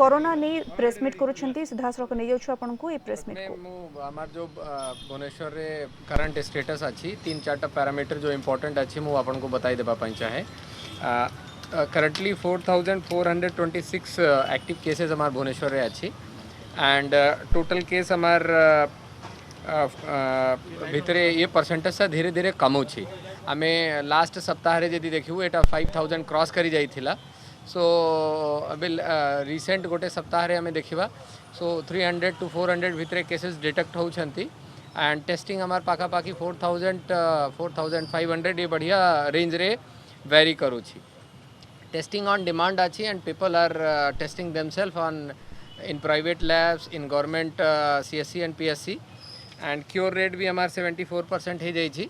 Corona नहीं press meet करुछंती सीधासळख नहीं जाउछु आपन को ए प्रेसमिट को हमार जो भुवनेश्वर रे करंट स्टेटस अच्छी 3-4 पैरामीटर जो इम्पोर्टेंट अच्छी मु आपन को बताई देबा पई चाहे करंटली 4426 एक्टिव केसेस हमार भुवनेश्वर रे अच्छी एंड टोटल केस हमार भितरे ये परसेंटेज से धीरे धीरे कमुची आम लास्ट सप्ताह जदि देखू एटा 5000 क्रॉस करी जाइथिला सो अबे रिसेंट गोटे सप्ताह रे हमें देखिबा सो 300 to 400 भितरे केसेस डिटेक्ट होउछंती एंड टेस्टिंग हमार पाखापाखी 4500 ये बढ़िया रेंज रे वेरी करूची टेस्टिंग ऑन डिमांड अच्छी and people are testing themselves on in private labs in government CSC and PSC and cure rate भी हमार 74% हो जाइए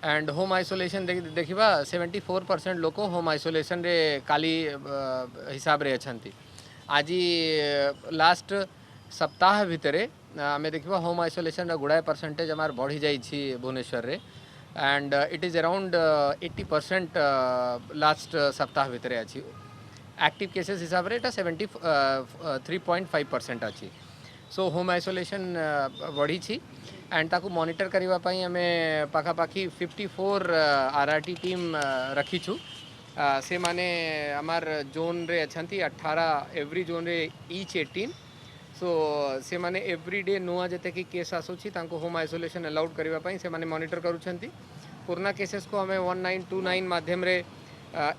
एंड होम आइसोलेशन देखा 74% लोक होम आइसोलेशन रे काली हिसाब रे अछंती आज लास्ट सप्ताह भितरे आम देखा होम आइसोलेशन गुड़ाए परसेंटेज हमार बढ़ी जाइए भुवनेश्वर रे and it is around 80% last सप्ताह भितरे अच्छी एक्टिव केसेस हिसाब रे 73.5% अच्छी सो होम आइसोलेशन बढ़ी एंड ताकू मॉनिटर करबा पई हमें पाखापाखी 54 RRT टीम रखीछु से माने हमार जोन रे अछंती 18 एवरी जोन रे ईच 18 सो से माने एवरी डे नुआ जते कि केस आसुची तांको होम आइसोलेशन अलाउड करबा पई से माने मॉनिटर करूछंती पुराना केसेस को हमें 1929 माध्यम रे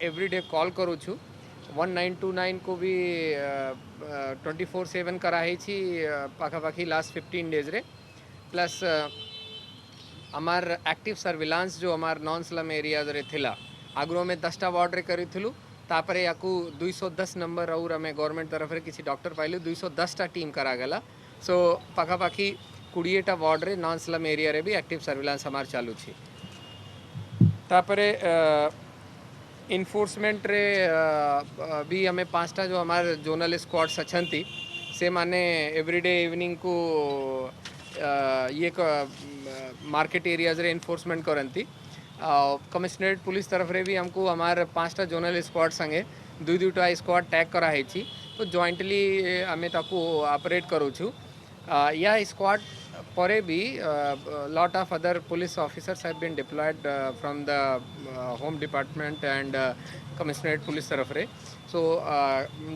एवरी डे कॉल करूछु 1929 को भी 24/7 कराई छी पाखापाखी लास्ट 15 डेज रे प्लस हमार एक्टिव सर्विलांस जो हमार नॉन स्लम एरियाज रे थिला आगु में 10टा वार्ड रे करिथिलु तापरे याकू 210 नंबर और हमें गवर्नमेंट तरफ रे किसी डॉक्टर पाइलु 210टा टीम करा गला सो पाखापाखी 20टा वार्ड रे नॉन स्लम एरिया रे भी एक्टिव सर्विलांस हमार चालू छी तापरे इन्फोर्समेंट रे भी हमें 5टा जो हमारे जोनल स्क्वाड्स अछंती से माने एवरीडे इवनिंग को ये मार्केट एरियाज रे इन्फोर्समेंट करती कमिश्नरेट पुलिस तरफ रे भी हमको हमारे 5टा जोनल स्क्वाड संगे दुईटा स्क्वाड टैग कराई तो जॉइंटली आम ताकू ऑपरेट करूछु या स्क्वाड परे भी lot of other police officers have been deployed from the home department and commissionerate police तरफ रे सो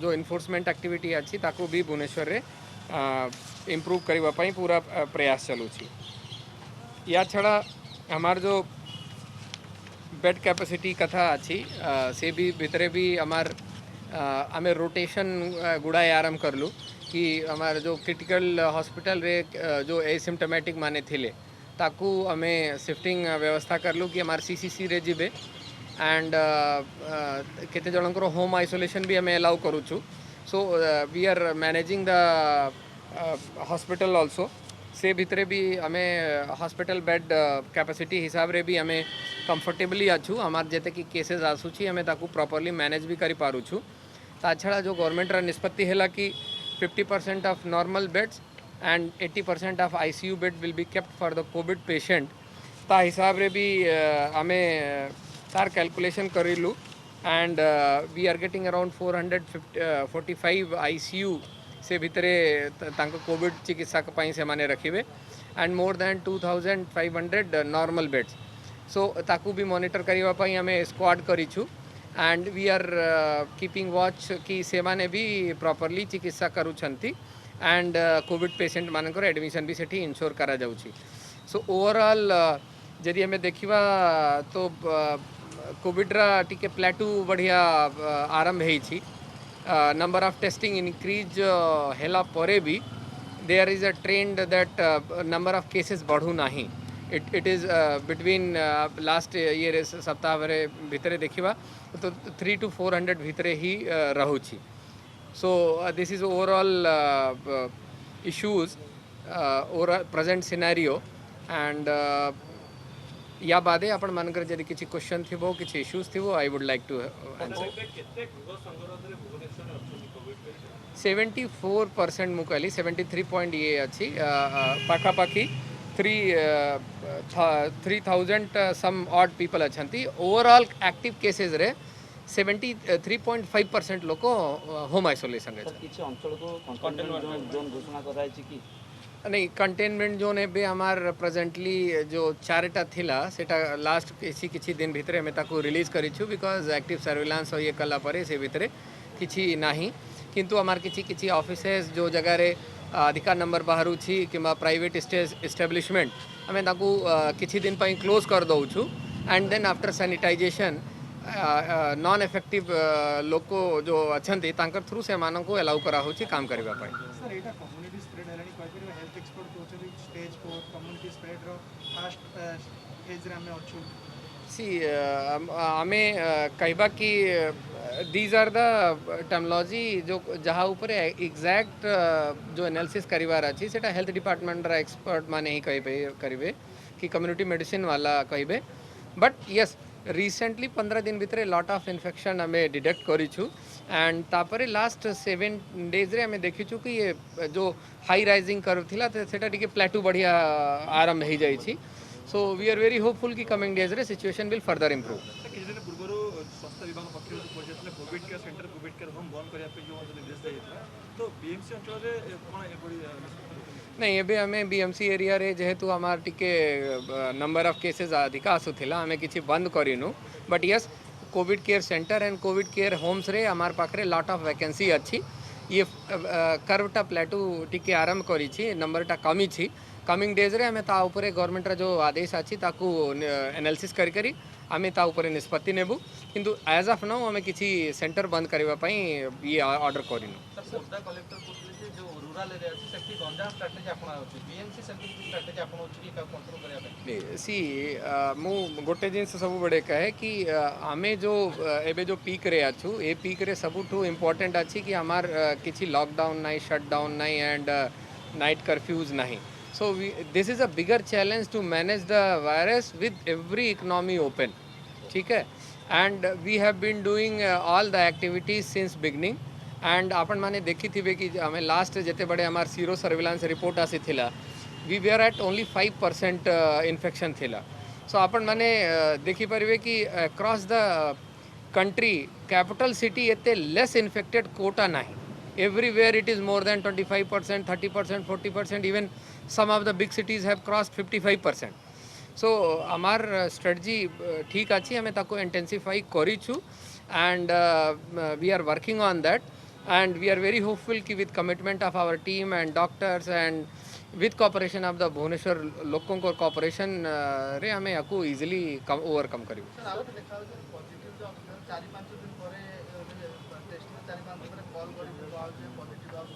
जो इन्फोर्समेंट एक्टिविटी अच्छी ताकू भी भुवनेश्वर रे इम्प्रूव करबा पई पूरा प्रयास चलुची या छड़ा हमार जो बेड कैपेसिटी कथा अच्छी से भी भितरे भी हमार आमे रोटेशन गुड़ाए आरंभ करलु कि हमारे जो क्रिटिकल हॉस्पिटल रे जो एसिम्टोमेटिक माने थिले ताकू हमें शिफ्टिंग व्यवस्था करलु कि हमारे CCC रे जीबे एंड केते जनकर होम आइसोलेशन भी हमें अलाउ करूछु so we are managing the hospital also से भितरे भी हमें हॉस्पिटल बेड कैपेसिटी हिसाब रे भी हमें कंफर्टेबली अच्छू हमार जेते कि केसेस आसूची हमें ताकू प्रॉपर्ली मैनेज भी करी पारुछु ताछड़ा जो गवर्नमेंट रा निष्पत्ति हैला कि 50% of normal beds and 80% of ICU bed will be kept for the COVID patient ता हिसाब रे भी हमें तार कैलकुलेशन करिलु and we are getting around 445 ICU से भितरे तांको कोविड चिकित्सा पाई से माने रखिबे and more than 2500 normal beds so ताकू भी मॉनिटर करबा पई हमें स्क्वाड करिछु and we are keeping watch कि से माने भी प्रॉपर्ली चिकित्सा करूछंती एंड कोविड पेशेंट मानकर एडमिशन भी सेठी इंश्योर करा जाउची सो ओवरऑल जदि हमें देखिबा तो कोविड रा टिके प्लेटू बढ़िया आरंभ हेई छी नंबर ऑफ टेस्टिंग इंक्रीज हेला परे भी there is a trend that number of cases बढ़ू नहीं it is between last year सप्ताह भितरे देखिबा तो 300 to 400 भितरे ही रहुची so this is overall issues overall present scenario and या बादे आपण मानकर जदि किसी क्वेश्चन थिबो किसी इश्यूज थिबो I would like to answer 74% मु कहली 73 पॉइंट ये अच्छी पाखापाखी 3000 सम ऑड पीपल अच्छी ओवरऑल एक्टिव केसेस रे 73.5% लोक होम आइसोलेशन रे किसी अंचल को कंटेनमेंट जोन घोषणा कराई कि नहीं कंटेनमेंट जोन एबे हमार प्रेजेंटली जो चारटा थिला सेटा लास्ट किसी दिन भितर हमें ताको रिलीज करिछु बिकॉज एक्टिव सर्विलांस ये कला परे से भितर किछि नाही किंतु हमार किछि ऑफिसेस जो जगह रे अधिका नंबर बाहर कि प्राइवेट एस्टेब्लिशमेंट हमें ताको किछि दिन पई क्लोज कर दउछु and then after sanitization non effective लोक जो अच्छे थ्रू से अलाउ करा होछि काम करबा पई सर एटा कम्युनिटी स्प्रेड हेलानी कहि परिबे हेल्थ एक्सपर्ट कहउछन स्टेज 4 कम्युनिटी स्प्रेड रो फास्ट फेज रे हमें अछु सी आमे कहबा कि दीज आर द टर्मिनोलॉजी जो जहाँ ऊपर एग्जैक्ट जो एनालिसिस करिवार अछि सेटा हेल्थ डिपार्टमेंट रा एक्सपर्ट माने ही कहबे करिवे कि कम्युनिटी मेडिसिन वाला कहबे बट यस रिसेंटली 15 दिन भितर लॉट ऑफ इन्फेक्शन आम डिटेक्ट करूँ एंड तापर लास्ट 7 डेज रे आम देखीचु कि ये जो हाई राइजिंग कर्व थिला सेटा टिके प्लेटू बढ़िया आरंभ हो जाइए so we are very hopeful कि कमिंग डेज रे सिचुएशन विल फर्दर इम्प्रूव किछि दिन पूर्व स्वास्थ्य विभाग पक्षर पहुंचले COVID care centre COVID care home बंद करिया पे जो निर्देश दिया तो बीएमसी अंचल रे कोन एबडी नहीं एबे हमें बीएमसी एरिया रे जेहेतु हमार टिके नंबर ऑफ केसेस अधिक आसुथिला हमें किछि बंद करिनु but yes COVID care centre and COVID care homes रे हमार पाखरे लॉट ऑफ वैकेंसी अच्छी ये कर्वटा प्लेटू टिके आरंभ करी छी नंबरटा कमी छी कमिंग डेज रे हमें ता ऊपर गवर्नमेंट रा जो आदेश अछि ताकू एनालिसिस करी आमे ता ऊपर निष्पत्ति नेबु किंतु एज ऑफ नाउ हमें किछि सेंटर बंद करबा पई ये ऑर्डर करिनु सर खोर्धा कलेक्टर कहते जो रूरल एरिया अछि सेठी गंजा स्ट्रेटजी अपना होछि बीएमसी सेठी स्ट्रेटजी अपना होछि कि कंट्रोल करिया पे सी मु गोटे जिनस सब बड़े कहे कि आमे जो एबे जो पीक रे आछु ए पीक रे सबुठू इम्पोर्टेंट अछि कि हमार किछि लॉकडाउन नाही शटडाउन नाही एंड नाइट कर्फ्यूज नाही so this is a bigger challenge to manage the virus with every economy open ठीक है and we have been doing all the activities since beginning and आपण माने देखी थिबे कि हमें लास्ट जेते बड़े हमार सीरो सर्विलांस रिपोर्ट आसी थिला we were at only 5% infection थिला so आपण माने देखि परिबे कि across the country capital city एते less infected कोटा नाही everywhere it is more than 25%, 30%, 40%, even some of the big cities have crossed 55%. So our strategy ठीक अच्छी हमें ताको intensify करिछु and we are working on that and we are very hopeful कि with commitment of our team and doctors and with cooperation of the Bhubaneswar लोगों को cooperation रे हमें याको easily overcome करियो सर आउट देखा पॉजिटिव जो 4-5 दिन परे टेस्ट 4-5 दिन परे कॉल करी पॉजिटिव आउट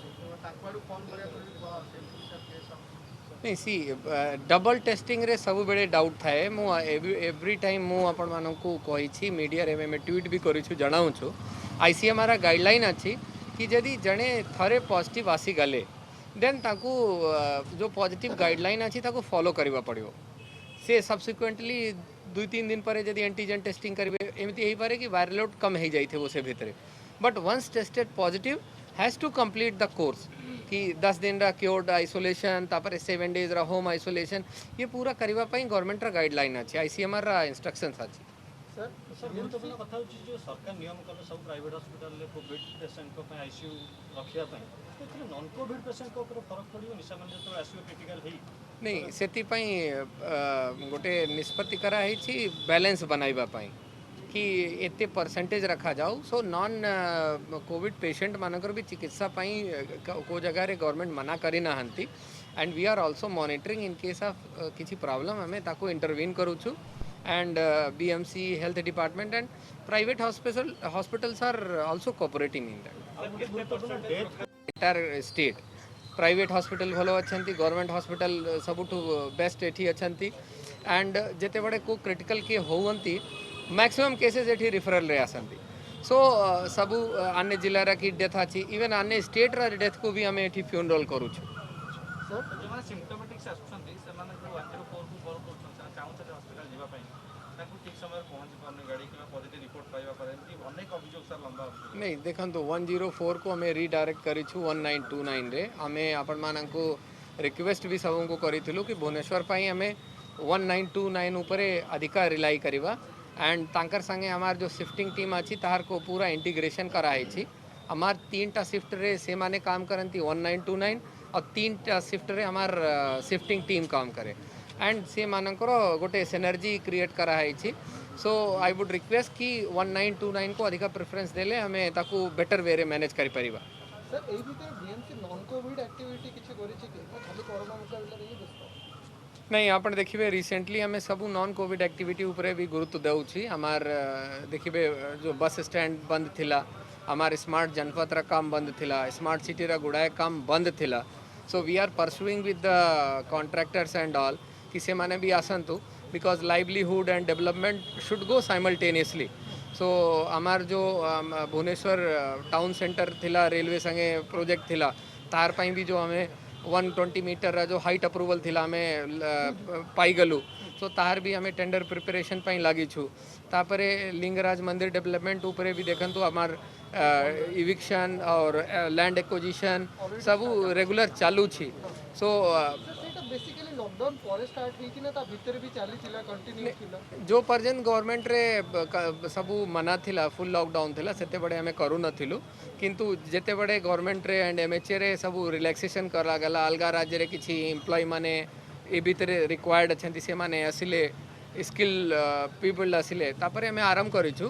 ताकवाडू फोन करिया नहीं सी डबल टेस्टिंग रे सब बेले डाउट थाए मु एवरी टाइम मु आपण मानकू कहि छी मीडिया रे मैं ट्वीट भी करिछु जणाउ छु आईसीएमआर गाइडलाइन अछि कि यदि जणे थरे पॉजिटिव आसी गले देन ताकू जो पॉजिटिव गाइडलाइन अछि ताकू फॉलो करबा पड़ियो से सब्सिक्वेंटली 2-3 दिन पर यदि एंटीजन टेस्टिंग करबे एमती हेई पारे कि वायरल लोड कम हे जाइथे वो से भितरे but once tested positive has to complete the course कि 10 दिन रा क्योर्ड आइसोलेशन तापर 7 डेज रा होम आइसोलेशन ये पूरा करबा पई गवर्नमेंट रा गाइडलाइन अछि आईसीएमआर रा इंस्ट्रक्शंस अछि सर सर गुरुत्वपूर्ण कथा होची जो सरकार नियम कले सब प्राइवेट हॉस्पिटल ले कोविड पेशेंट को पे आईसीयू रखिया पई तो नॉन कोविड पेशेंट को ऊपर फरक पड़ियो निशा मन जो आईसीयू क्रिटिकल हेई नहीं सेति पई गोटे निष्पत्ति करा है छी बैलेंस बनाइबा पई कि एते परसेंटेज रखा जाओ सो नॉन कोविड पेशेंट मानकर भी चिकित्सा पाई को जगह रे गवर्नमेंट मना करी ना हंती and we are also monitoring in case of किसी प्रॉब्लम हमें ताको इंटरवीन करूछु and BMC health department and private hospitals are also cooperating in that entire state private hospital भलो अच्छी गवर्नमेंट हॉस्पिटल सबुठू बेस्ट एठी अच्छी एंड जेते बड़े को क्रिटिकल के होवंती मैक्सिमम केसेस एठी रिफरल रे आसंती सो सबु अन्य जिला रा की डेथ अछि इवन अन्य स्टेट रा डेथ को भी हमें एठी फ्यूनरल करू छु सर जो माने सिम्पटोमेटिक्स आसुछंती से माने जो 104 को कॉल करछन चाहू से हॉस्पिटल जीवा पई ताकू ठीक समय पहुंच पाने गाड़ी के पॉजिटिव रिपोर्ट पाइबा पारे कि अनेक अभियोग सर लंबा नहीं देखंतु 104 को हमें रीडायरेक्ट करी छु 1929 रे हमें आपण माननको रिक्वेस्ट भी सबको करिथिलु कि भुवनेश्वर पई हमें 1929 ऊपर अधिका रिलाई करिवा एंड तांकर संगे हमार जो शिफ्टिंग टीम अच्छी तार को पूरा इंटीग्रेशन कराई हमार 3टा शिफ्ट रे से माने काम करती 1929 और 3टा शिफ्ट रे हमार शिफ्टिंग टीम काम करे एंड से मानकर गोटे सिनर्जी क्रिएट कराई सो आई वुड रिक्वेस्ट कि 1929 को अधिक प्रेफरेंस देले हमें ताकू बेटर वे रे मैनेज करि परिबा। सर एही भितर बीएमसी नॉन कोविड एक्टिविटी किछि करिछि कि खाली कोरोना मुकाबला रे व्यस्त नहीं आप देखिए रिसेंटली हमें सब नॉन कोविड एक्टिविटी उपरे भी गुरुत्व देउछि हमार देखिए जो बस स्टैंड बंद थिला हमार स्मार्ट जनपद रा काम बंद थिला स्मार्ट सिटी रा गुड़ाए काम बंद थिला so we are pursuing with the contractors and all कि से माने भी आसंतु because livelihood and development should go simultaneously so हमार जो भुवनेश्वर टाउन सेंटर थिला रेलवे संगे प्रोजेक्ट थिला तार पई भी जो हमें 120 मीटर रा जो हाइट अप्रूवल थिला हमें पाई गलु सो तार भी हमें टेंडर प्रिपरेशन पई लागी छु तापरे लिंगराज मंदिर डेवलपमेंट ऊपर भी देखंतु हमार इविक्शन और लैंड एक्विजिशन सब रेगुलर चालू छी सो सेटा बेसिकली लॉकडाउन पर स्टार्ट ही कि ना ता भीतर भी चाली थिला कंटिन्यू थिला जो पर्यंत गवर्नमेंट रे सब मना थिला फुल लॉकडाउन थिला सेते बड़े हमें करू नथिलु किंतु जेते बड़े गवर्नमेंट रे एंड एमएचए रे सब रिलैक्सेशन करा गला अलगा राज्य रे किछि एम्प्लॉय माने ए भीतर रिक्वायर्ड अछंती से माने आसिले स्किल पीपल आसिले तापरे हमें आराम करिछु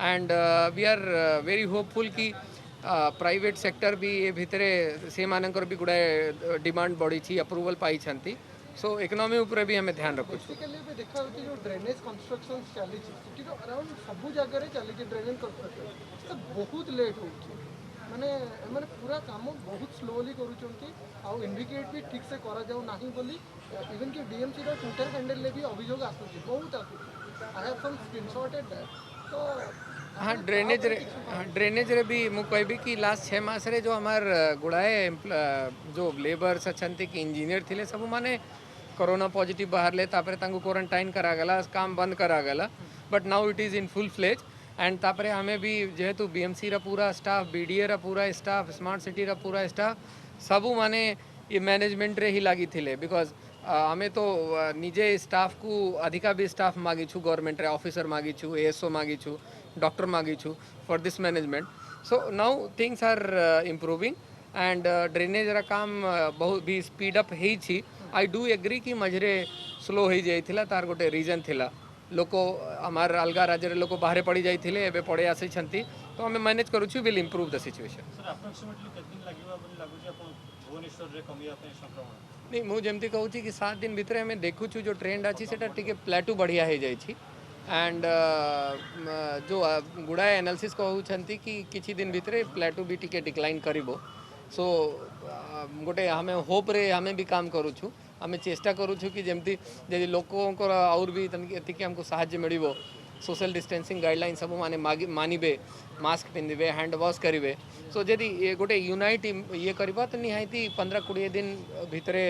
and we are very hopeful कि प्राइवेट सेक्टर भी ए भितरे से मानकर भी गुड़ाए डिमांड बढ़ी छी अप्रूवल पाई छंती सो इकोनॉमी ऊपर भी हमें ध्यान रखु बेसिकली भी देखा होती जो ड्रेनेज कंस्ट्रक्शन चाली सिटी रो अराउंड सब जगह रे चाली ड्रेनेज कंस्ट्रक्शन तो बहुत लेट होची माने माने पूरा काम बहुत स्लोली करूचंती आ इंडिकेट भी ठीक से करा जाऊ नाही बोली इवन कि डीएमसी रो ट्विटर हैंडल ले भी अभियोग आसुची बहुत आसुची I have some screenshot at that तो हाँ ड्रेनेज रे भी मु कहबी कि लास्ट 6 मास रे जो हमार गुड़ाए जो लेबर्स अछंती कि इंजीनियर थिले सब माने कोरोना पॉजिटिव बाहर ले तापरे तांको क्वारंटाइन करा गला काम बंद करा गला but now it is in full fledge and तापरे हमें भी जेहेतु बीएमसी रा पूरा स्टाफ बीडीए रा पूरा स्टाफ स्मार्ट सिटी रा पूरा स्टाफ सबू माने ये मैनेजमेंट रे ही लागी थिले बिकॉज हमें तो निजे स्टाफ को अधिका भी स्टाफ मागी छु गवर्नमेंट रे ऑफिसर मागी छु एएसओ मागी छु डॉक्टर मागी छु for this management so now things are improving and drainage रा काम बहुत भी स्पीड अप ही छी आई डू एग्री कि मझरे स्लो हो जाइथिला तार गोटे रीजन थिला लोक हमार अलगा राज्य रे लोक बाहर पड़ी जाइथिले एबे पड़े आसी छंती तो हमें मैनेज करू छु will improve the situation sir approximately केते दिन लागिबा बोली लागु जे अपन भुवनेश्वर रे कमिया पे संक्रमण नहीं मुझे जमती कहूँ कि 7 दिन भितर हमें देखु जो ट्रेंड अच्छी से टिके प्लेटू बढ़िया हो जाए एंड जो गुड़ाए एनालिसिस कहते कि किसी दिन भितर प्लेटू भी टिके डिक्लाइन करिबो सो गोटे हमें होप रे हमें भी काम करूँ हमें चेष्टा करूँ कि जमती यदि लोकों और भी एतिक हमको साहाय्य मिलिबो सोशल डिस्टेंसिंग गाइडलाइन सब माने मानिबे मास्क पिंधिबे हैंड वॉश करिवे सो जदि ये गोटे यूनाइट ये करबा तो निहायती 15-20 दिन भितरे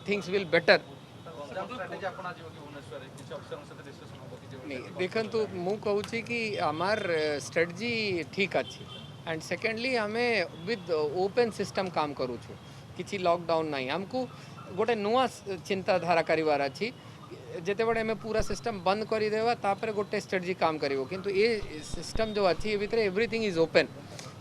थिंग्स विल बेटर स्ट्रेटजी आपण आज भुवनेश्वर रे किछ अफसर साथे डिस्कशन हो कि नहीं देखंतु मु कहूँ कि हमार स्ट्रेटजी ठीक अच्छी एंड सेकेंडली हमें विद ओपन सिस्टम काम करूँ किसी लॉकडाउन नहीं हमको गोटे नुआ चिंताधारा करिवार अच्छी जेते बड़े हमें पूरा सिस्टम बंद कर देवा तापर गोटे स्ट्रेटजी काम करिवो किंतु ये सिस्टम जो अच्छी भीतर everything is open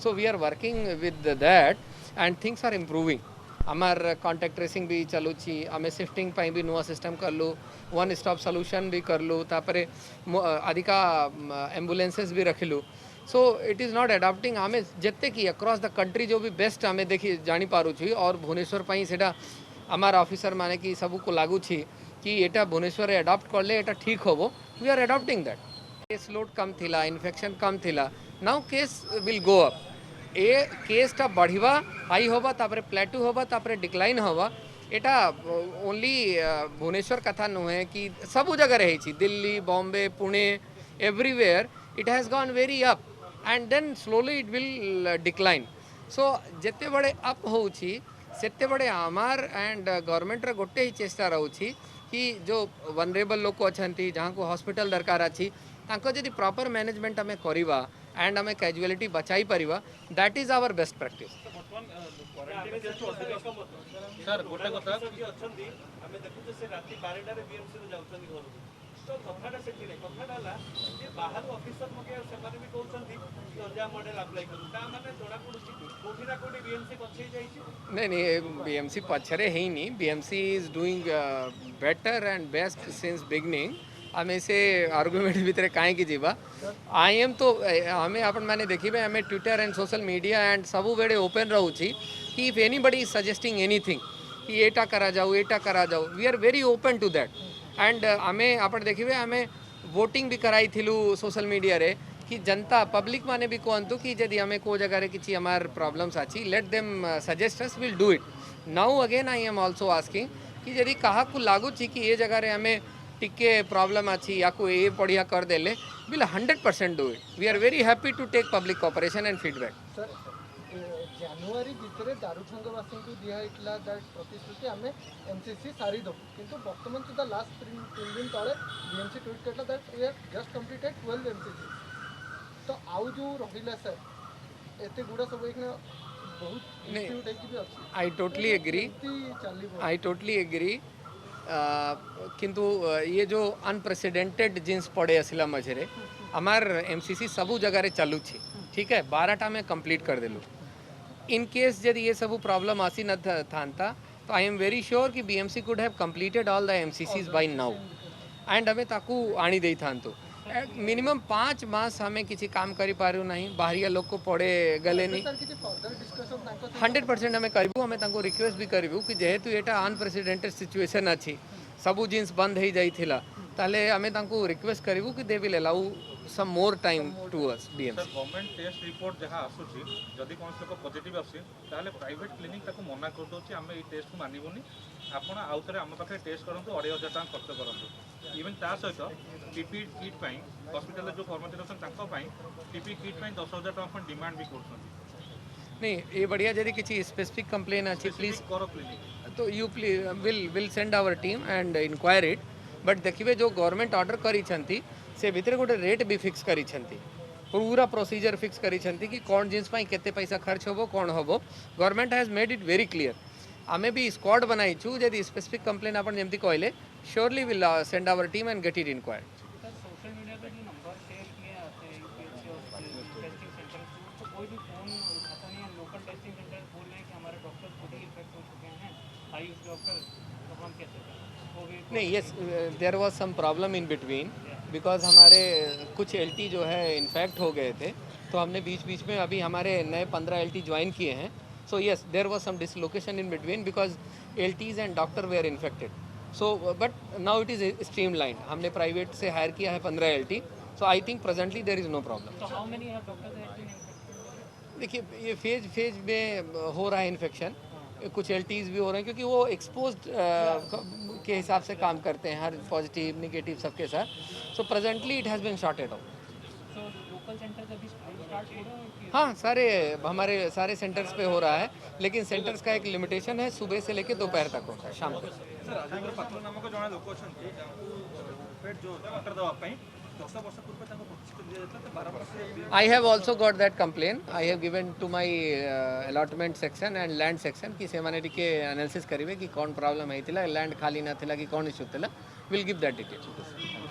so we are working with that and things are improving हमार कॉन्टैक्ट ट्रेसिंग भी चलुची हमें शिफ्टिंग पाई भी नुआ सिस्टम कर लू वन स्टॉप सॉल्यूशन भी कर लू तापरे अधिका एम्बुलेंसेस भी रखिलु so it is not adapting हमें जिते कि अक्रॉस द कंट्री जो भी बेस्ट हमें देखी जानी पारुची और भुवनेश्वर पाई सेटा हमार ऑफिसर माने कि सब को लागू छी कि एटा भुवनेश्वर एडॉप्ट कर ले एटा ठीक होबो we are adopting that case load कम थिला इन्फेक्शन कम थिला now case will go up ए केसटा बढ़िवा हाई होबा तापरे प्लेटू होबा तापरे डिक्लाइन होबा एटा ओनली भुवनेश्वर कथा नुहे कि सब जगह रही छी Delhi Bombay Pune everywhere it has gone very up and then slowly it will decline so जिते बड़े अप होउची सेते बड़े आमार एंड गवर्नमेंट रे गोटे ही चेष्टा रहउची कि जो वनरेबल लोक अछंती जहाँ को हॉस्पिटल दरकार अच्छी तांको जदि प्रॉपर मैनेजमेंट हमें करिवा एंड हमें कैजुअलिटी बचाई परिवा that is our best practice sir गोटे कथा अछंती हमें देखु से राती 12 रे बीएमसी रे जाउछन घर तो कथाटा सेठी रे कथाटा ला जे बाहर ऑफिसर मके सेमाने भी कहउछंती जा मॉडल अप्लाई करू ता माने जोड़ा पडुची कोठी ना कोठी बीएमसी पछे जाईची नहीं नहीं बीएमसी पछरे ही नहीं BMC is doing better and best since beginning आम से आर्गुमेंट भितर कहीं जीवा आई एम तो हमें आपण मैंने देखिए हमें Twitter and social media and सबु बेड़े ओपन रोची कि if anybody is suggesting anything कि एटा करा जाऊ we are very open to that and आमे आपण देखिए आमे वोटिंग भी कराई थिलु सोशल मीडिया रे कि जनता पब्लिक माने भी कहतु कि जदि आमे को जगह रे किछि हमार प्रॉब्लम्स अछि let them suggest us will do it now again I am also asking कि जदि कहा को लागू छी कि ये जगह रे हमें टिके प्रॉब्लम अछि या को ये बढ़िया कर देले will 100% do it we are very happy to take public cooperation and feedback sir January भितर दारुठंगवासी को दिया दैट प्रतिश्रुति आम एमसीसी सारी दबु किंतु वर्तमान सुधा लास्ट 3 दिन तले बीएमसी ट्वीट करला that we have just completed 12 MCC तो आउ जो रहिला सर एते गुडा सब एक बहुत इश्यू उठै कि अछि आई टोटली एग्री चलिबो आई टोटली एग्री किंतु ये जो अनप्रेसिडेंटेड जिन्स पड़े आसला मझे हमार एमसीसी सबू जगह चलू ठीक है 12टा में कंप्लीट कर देलु इन केस यदि ये सब प्रॉब्लम आसी न था तो आई एम वेरी श्योर कि BMC could have completed all the MCCs by now and हमें ताकू आनी दे था मिनिमम 5 मास हमें किसी काम करी पारू नहीं बाहरिया लोग को पड़े गले नहीं सर किछि फर्दर डिस्कशन तांको 100% हमें करूँ हमें तांको रिक्वेस्ट भी करूँ कि जेहेतु एटा अनप्रेसिडेंटेड सिचुएशन अच्छी सबू जिन्स बंद हो जाइथिला ताले हमें तांको रिक्वेस्ट करूँ कि they will allow some more time to us BMC sir government test report जहाँ आसूची जदि कौन लोक पॉजिटिव आसी ताले प्राइवेट क्लिनिक ताको मना कर दोची आमे ई टेस्ट को मानिबोनी आपण आउथरे हम पाखे टेस्ट करंतु 2500 टका खर्च करंतु इवन ता सहित पीपी किट पाई हॉस्पिटल जो कर्मचारी अछन ताको पाई पीपी किट पाई 10000 टका फंड डिमांड भी करछन नहीं ये बढ़िया जदि किसी स्पेसिफिक कंप्लेन अच्छी प्लीज करो क्लिनिक तो you please will send our team and enquire it but देखिए जो गवर्नमेंट ऑर्डर करी से भितर गोटे रेट भी फिक्स करी पूरा प्रोसीजर फिक्स करी कि कौन जिन्स पाई केते पैसा खर्च होबो कौन होबो government has made it very clear आमे भी स्क्वाड बनाई छु यदि स्पेसिफिक कंप्लेन अपन जेमती कहले surely will send our team and get it enquired social media पे जो नंबर शेयर किए आते हैं यूपीएससी और टेस्टिंग सेंटर तो कोई भी फोन उठाता नहीं है लोकल टेस्टिंग सेंटर बोल रहे हैं कि हमारे डॉक्टर खुद ही इन्फेक्ट हो चुके हैं आयुष डॉक्टर तो हम कैसे करें कोविड नहीं yes there was some problem in between because हमारे कुछ एलटी जो है इन्फेक्ट हो गए थे तो हमने बीच बीच में अभी हमारे नए 15 एलटी ज्वाइन किए हैं so yes there was some dislocation in between because LTs and doctor were infected so but now it is streamlined हमने प्राइवेट से हायर किया है 15 LT so I think presently there is no problem तो how many doctors have been infected देखिए ये phase में हो रहा है इन्फेक्शन कुछ एलटीज भी हो रहे हैं क्योंकि वो एक्सपोज के हिसाब से काम करते हैं हर पॉजिटिव निगेटिव सबके साथ so presently it has been sorted out so local centres अभी स्टार्ट हो रहे हैं कि हाँ सारे हमारे सारे सेंटर्स पे हो रहा है लेकिन सेंटर्स का एक लिमिटेशन है सुबह से लेकर दोपहर तक होता है शाम को सर राजेंद्र पात्र नामक जड़े लोक अच्छा जो डॉक्टर दवा 10 वर्ष पूर्व प्रतिष्ठित दिया जाता है 12 वर्ष I have also got that complaint. I have given to my allotment section and land section कि से माने टिके एनालिसिस करिवे कि कौन प्रॉब्लम है लैंड खाली ना थिला कि कौन इशू थिला विल गिव दैट डिटेल